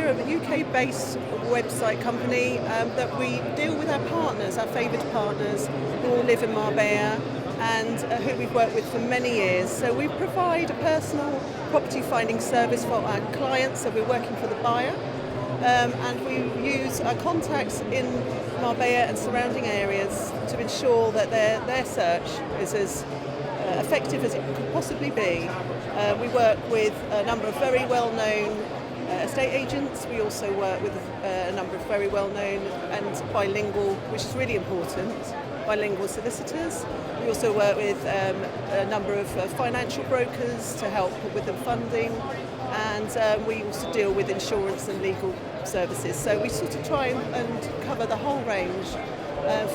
we're a UK-based website company that we deal with our partners, our favoured partners, who all live in Marbella and who we've worked with for many years. So we provide a personal property finding service for our clients, so we're working for the buyer. And we use our contacts in Marbella and surrounding areas to ensure that their search is as effective as it could possibly be. We work with a number of very well-known estate agents. We also work with a number of very well-known and bilingual, which is really important, bilingual solicitors. We also work with a number of financial brokers to help with the funding, and we also deal with insurance and legal services. So we sort of try and cover the whole range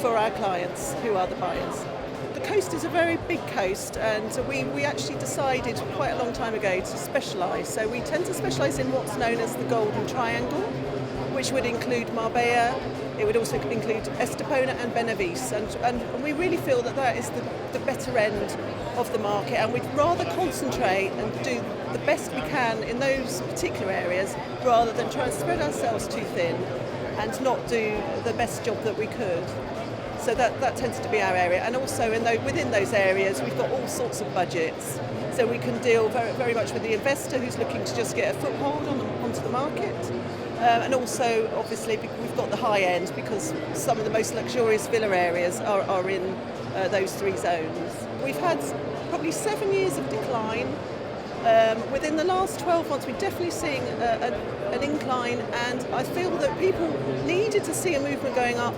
for our clients who are the buyers. The coast is a very big coast, and we actually decided quite a long time ago to specialise. So we tend to specialise in what's known as the Golden Triangle, which would include Marbella. It would also include Estepona and Benahavis, and we really feel that that is the better end of the market, and we'd rather concentrate and do the best we can in those particular areas rather than try and spread ourselves too thin and not do the best job that we could. So that tends to be our area, and also within those areas we've got all sorts of budgets, so we can deal very, very much with the investor who's looking to just get a foothold onto the market. And also, obviously, we've got the high end, because some of the most luxurious villa areas are in those three zones. We've had probably 7 years of decline. Within the last 12 months, we're definitely seeing an incline, and I feel that people needed to see a movement going up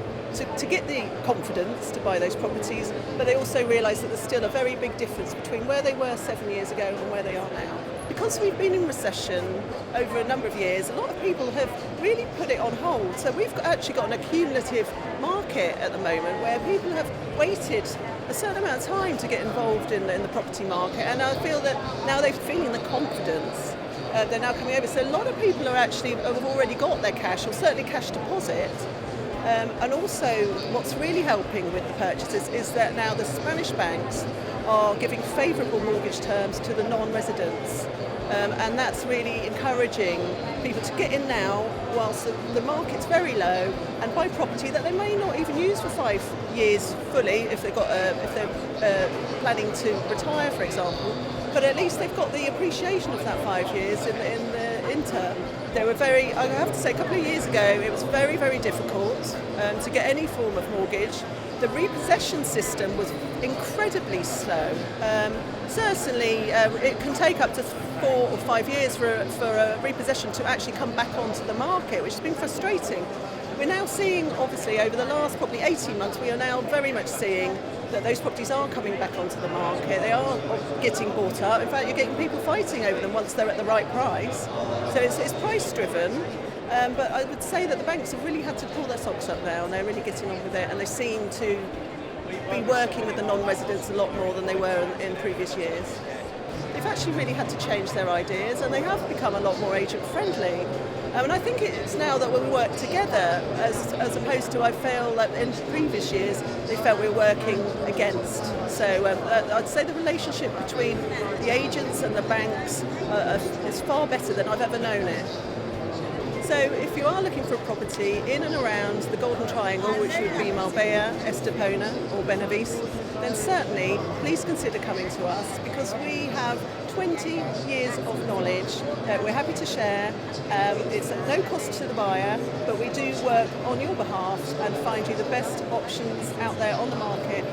to get the confidence to buy those properties, but they also realise that there's still a very big difference between where they were 7 years ago and where they are now. Because we've been in recession over a number of years, a lot of people have really put it on hold. So we've actually got an accumulative market at the moment where people have waited a certain amount of time to get involved in the property market, and I feel that now they're feeling the confidence, they're now coming over. So a lot of people have already got their cash, or certainly cash deposit. And also what's really helping with the purchases is that now the Spanish banks are giving favourable mortgage terms to the non-residents, and that's really encouraging people to get in now whilst the market's very low and buy property that they may not even use for 5 years fully if they're planning to retire, for example, but at least they've got the appreciation of that 5 years in the interim. They were I have to say, a couple of years ago it was very, very difficult to get any form of mortgage. The repossession system was incredibly slow. Certainly it can take up to 4 or 5 years for a repossession to actually come back onto the market, which has been frustrating. We're now seeing, obviously, over the last probably 18 months, we are now very much seeing that those properties are coming back onto the market. They are getting bought up. In fact, you're getting people fighting over them once they're at the right price. So it's price driven. But I would say that the banks have really had to pull their socks up now, and they're really getting on with it, and they seem to be working with the non-residents a lot more than they were in previous years. They've actually really had to change their ideas, and they have become a lot more agent-friendly. And I think it's now that we work together, as opposed to, I feel like in previous years they felt we were working against. So I'd say the relationship between the agents and the banks is far better than I've ever known it. So if you are looking for a property in and around the Golden Triangle, which would be Marbella, Estepona or Benahavis, then certainly please consider coming to us, because we have 20 years of knowledge that we're happy to share. It's at no cost to the buyer, but we do work on your behalf and find you the best options out there on the market